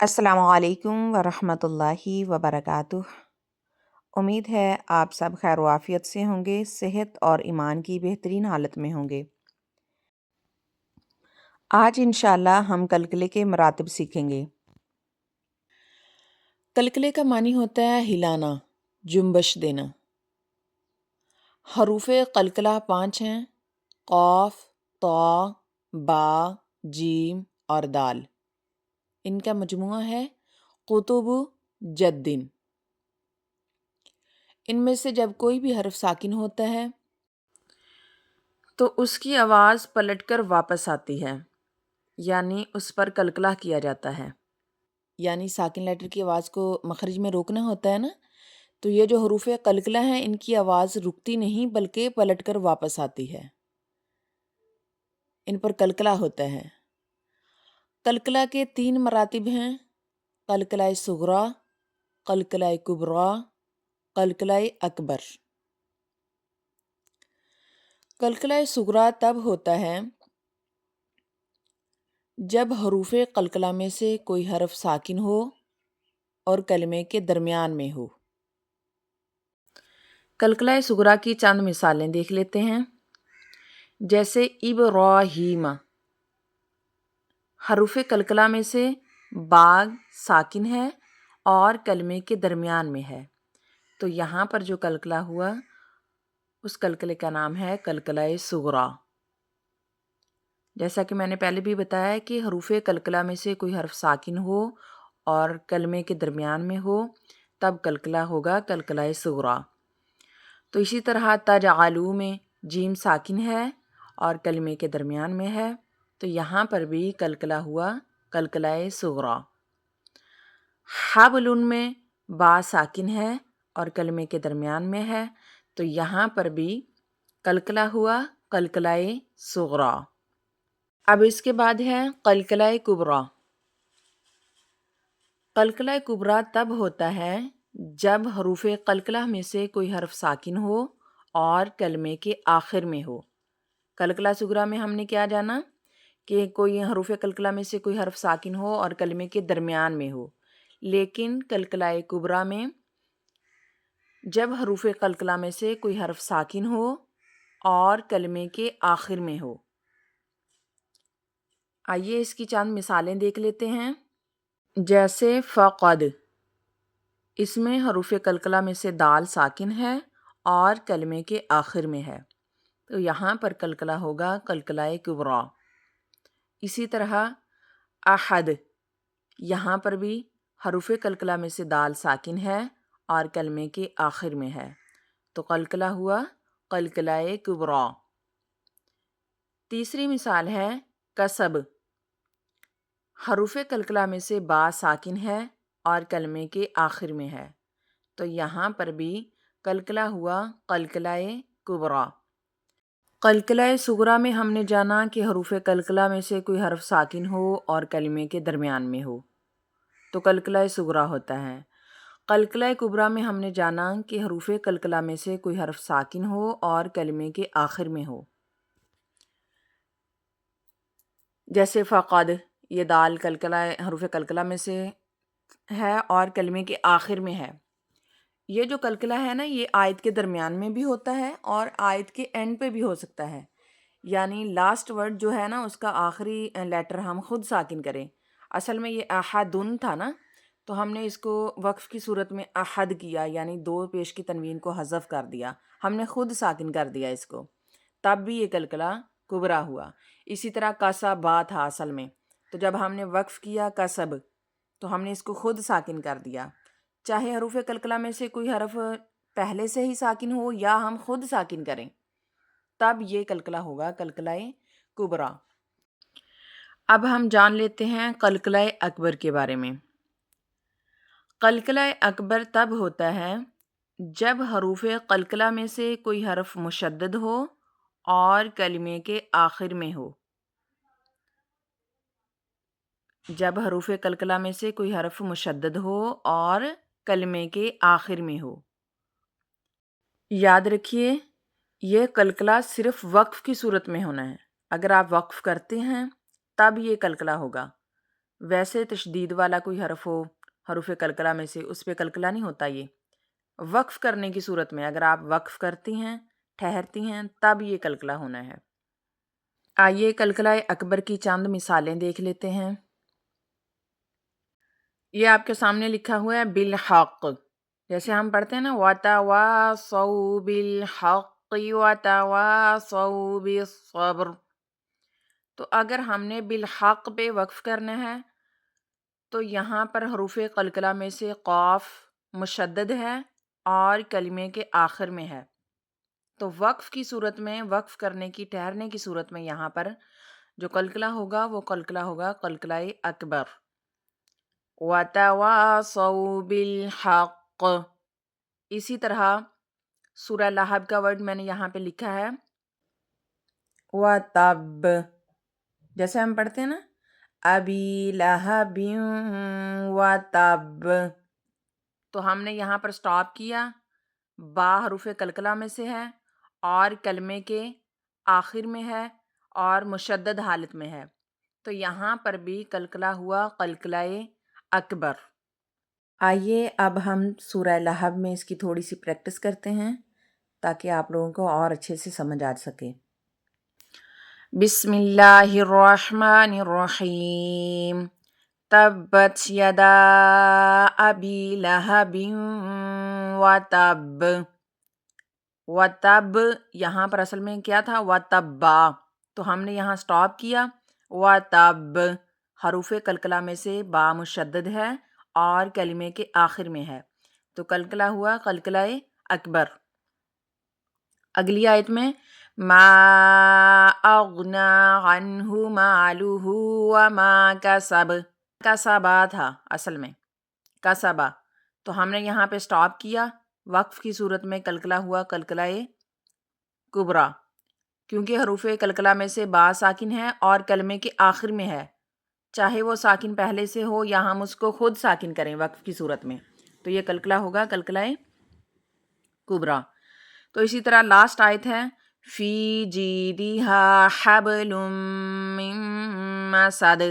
السلام علیکم ورحمۃ اللہ وبرکاتہ۔ امید ہے آپ سب خیر و عافیت سے ہوں گے، صحت اور ایمان کی بہترین حالت میں ہوں گے۔ آج انشاءاللہ ہم کلکلے کے مراتب سیکھیں گے۔ کلکلے کا معنی ہوتا ہے ہلانا، جنبش دینا۔ حروف کلکلہ 5 ہیں: قاف، طا، با، جیم اور دال۔ ان کا مجموعہ ہے قطب جدن۔ ان میں سے جب کوئی بھی حرف ساکن ہوتا ہے تو اس کی آواز پلٹ کر واپس آتی ہے، یعنی اس پر کلکلہ کیا جاتا ہے۔ یعنی ساکن لیٹر کی آواز کو مخرج میں روکنا ہوتا ہے نا، تو یہ جو حروف کلکلہ ہیں ان کی آواز رکتی نہیں بلکہ پلٹ کر واپس آتی ہے، ان پر کلکلہ ہوتا ہے۔ کلکلہ کے 3 مراتب ہیں: کلکلہ صغریٰ، کلکلہ کبریٰ، کلکلہ اکبر۔ کلکلہ صغریٰ تب ہوتا ہے جب حروف کلکلہ میں سے کوئی حرف ساکن ہو اور کلمے کے درمیان میں ہو۔ کلکلہ صغریٰ کی چند مثالیں دیکھ لیتے ہیں، جیسے ابراہیم۔ حروف کلکلہ میں سے باغ ساکن ہے اور کلمے کے درمیان میں ہے، تو یہاں پر جو کلکلہ ہوا اس کلکلے کا نام ہے کلکلہ صغریٰ۔ جیسا کہ میں نے پہلے بھی بتایا ہے کہ حروف کلکلہ میں سے کوئی حرف ساکن ہو اور کلمے کے درمیان میں ہو تب کلکلہ ہوگا کلکلہ صغریٰ۔ تو اسی طرح تجعلوا میں جیم ساکن ہے اور کلمے کے درمیان میں ہے، تو یہاں پر بھی کلکلہ ہوا کلکلہ صغریٰ۔ حبل میں با ساکن ہے اور کلمے کے درمیان میں ہے، تو یہاں پر بھی کلکلہ ہوا کلکلہ صغریٰ۔ اب اس کے بعد ہے کلکلہ کبریٰ۔ کلکلہ کبریٰ تب ہوتا ہے جب حروف کلکلہ میں سے کوئی حرف ساکن ہو اور کلمے کے آخر میں ہو۔ کلکلہ صغریٰ میں ہم نے کیا جانا کہ کوئی حروف کلکلہ میں سے کوئی حرف ساکن ہو اور کلمے کے درمیان میں ہو، لیکن کلکلہ کبریٰ میں جب حروف کلکلہ میں سے کوئی حرف ساکن ہو اور کلمے کے آخر میں ہو۔ آئیے اس کی چند مثالیں دیکھ لیتے ہیں، جیسے فقد۔ اس میں حروف کلکلہ میں سے دال ساکن ہے اور کلمے کے آخر میں ہے، تو یہاں پر کلکلہ ہوگا کلکلہ کبریٰ۔ اسی طرح احد، یہاں پر بھی حروف کلکلہ میں سے دال ساکن ہے اور کلمے کے آخر میں ہے، تو کلکلہ ہوا کلکلہ کبریٰ۔ تیسری مثال ہے کسب۔ حروف کلکلہ میں سے با ساکن ہے اور کلمے کے آخر میں ہے، تو یہاں پر بھی کلکلہ ہوا کلکلہ کبریٰ۔ کلکلہ صغریٰ میں ہم نے جانا کہ حروف کلکلہ میں سے کوئی حرف ساکن ہو اور کلمے کے درمیان میں ہو، تو کلکلہ صغریٰ ہوتا ہے۔ کلکلہ کبریٰ میں ہم نے جانا کہ حروف کلکلہ میں سے کوئی حرف ساکن ہو اور کلمے کے آخر میں ہو، جیسے فقد۔ یہ دال کلکلہ حروف کلکلہ میں سے ہے اور کلمے کے آخر میں ہے۔ یہ جو کلکلہ ہے نا، یہ آیت کے درمیان میں بھی ہوتا ہے اور آیت کے اینڈ پہ بھی ہو سکتا ہے، یعنی لاسٹ ورڈ جو ہے نا اس کا آخری لیٹر ہم خود ساکن کریں۔ اصل میں یہ احدن تھا نا، تو ہم نے اس کو وقف کی صورت میں احد کیا، یعنی 2 پیش کی تنوین کو حذف کر دیا، ہم نے خود ساکن کر دیا اس کو، تب بھی یہ کلکلہ کبریٰ ہوا۔ اسی طرح کسبا تھا اصل میں، تو جب ہم نے وقف کیا کسب تو ہم نے اس کو خود ساکن کر دیا، چاہے حروف کلکلہ میں سے کوئی حرف پہلے سے ہی ساکن ہو یا ہم خود ساکن کریں، تب یہ کلکلہ ہوگا کلکلہ کبریٰ۔ اب ہم جان لیتے ہیں کلکلہ اکبر کے بارے میں۔ کلکلہ اکبر تب ہوتا ہے جب حروف کلکلہ میں سے کوئی حرف مشدد ہو اور کلمے کے آخر میں ہو۔ جب حروف کلکلہ میں سے کوئی حرف مشدد ہو اور کلمے کے آخر میں ہو۔ یاد رکھیے یہ کلکلہ صرف وقف کی صورت میں ہونا ہے، اگر آپ وقف کرتے ہیں تب یہ کلکلہ ہوگا، ویسے تشدید والا کوئی حرف ہو حروف کلکلہ میں سے، اس پہ کلکلہ نہیں ہوتا یہ۔ وقف کرنے کی صورت میں اگر آپ وقف کرتی ہیں، ٹھہرتی ہیں، تب یہ کلکلہ ہونا ہے۔ آئیے کلکلہ اکبر کی چند مثالیں دیکھ لیتے ہیں۔ یہ آپ کے سامنے لکھا ہوا ہے بالحق، جیسے ہم پڑھتے ہیں نا وَتَوَاصَوْا بِالْحَقِّ وَتَوَاصَوْا بِالصَّبْرِ، تو اگر ہم نے بالحق پہ وقف کرنا ہے تو یہاں پر حروف قلقلہ میں سے قاف مشدد ہے اور کلمے کے آخر میں ہے، تو وقف کی صورت میں، وقف کرنے کی، ٹھہرنے کی صورت میں یہاں پر جو قلقلہ ہوگا وہ قلقلہ ہوگا قلقلہ اکبر۔ وَتَوَاصَوْا بِالْحَقِّ، اسی طرح سورہ لہب کا ورڈ میں نے یہاں پہ لکھا ہے وَتَبَّ، جیسے ہم پڑھتے ہیں نا ابی لہب وَتَبَّ، تو ہم نے یہاں پر سٹاپ کیا، با حروف قلقلہ میں سے ہے اور کلمے کے آخر میں ہے اور مشدد حالت میں ہے، تو یہاں پر بھی قلقلہ ہوا قلقلہ اکبر۔ آئیے اب ہم سورہ لہب میں اس کی تھوڑی سی پریکٹس کرتے ہیں تاکہ آپ لوگوں کو اور اچھے سے سمجھ آ سکے۔ بسم اللہ الرحمن الرحیم، تبت یدا ابی لہب وتب، وتب یہاں پر اصل میں کیا تھا وتبا، تو ہم نے یہاں سٹاپ کیا، وتب حروف قلقلہ میں سے با مشدد ہے اور کلمے کے آخر میں ہے، تو قلقلہ ہوا قلقلہ اکبر۔ اگلی آیت میں ما اغنا عنہ مالہ وما کسب، کسبا تھا اصل میں، کسبا، تو ہم نے یہاں پہ سٹاپ کیا، وقف کی صورت میں قلقلہ ہوا قلقلہ کبریٰ، کیونکہ حروف قلقلہ میں سے با ساکن ہے اور کلمے کے آخر میں ہے، چاہے وہ ساکن پہلے سے ہو یا ہم اس کو خود ساکن کریں وقف کی صورت میں، تو یہ قلقلہ ہوگا قلقلہ کبریٰ۔ تو اسی طرح لاسٹ آیت ہے فی جیدہا حبل من مسد،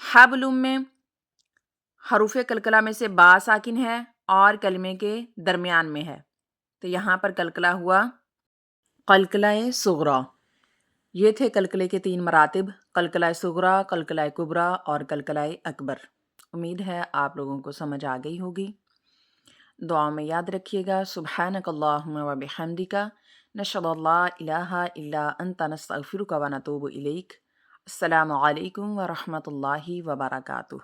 حبل میں حروف قلقلہ میں سے با ساکن ہے اور کلمے کے درمیان میں ہے، تو یہاں پر قلقلہ ہوا قلقلہ صغریٰ۔ یہ تھے قلقلے کے 3 مراتب، قلقلہ صغریٰ، قلقلہ کبریٰ اور قلقلہ اکبر۔ امید ہے آپ لوگوں کو سمجھ آ گئی ہوگی۔ دعا میں یاد رکھیے گا سبحانک اللہم و بحمدک نشہد ان لا الہ الا انت نستغفرک و نتوب الیک۔ السلام علیکم ورحمۃ اللہ وبرکاتہ۔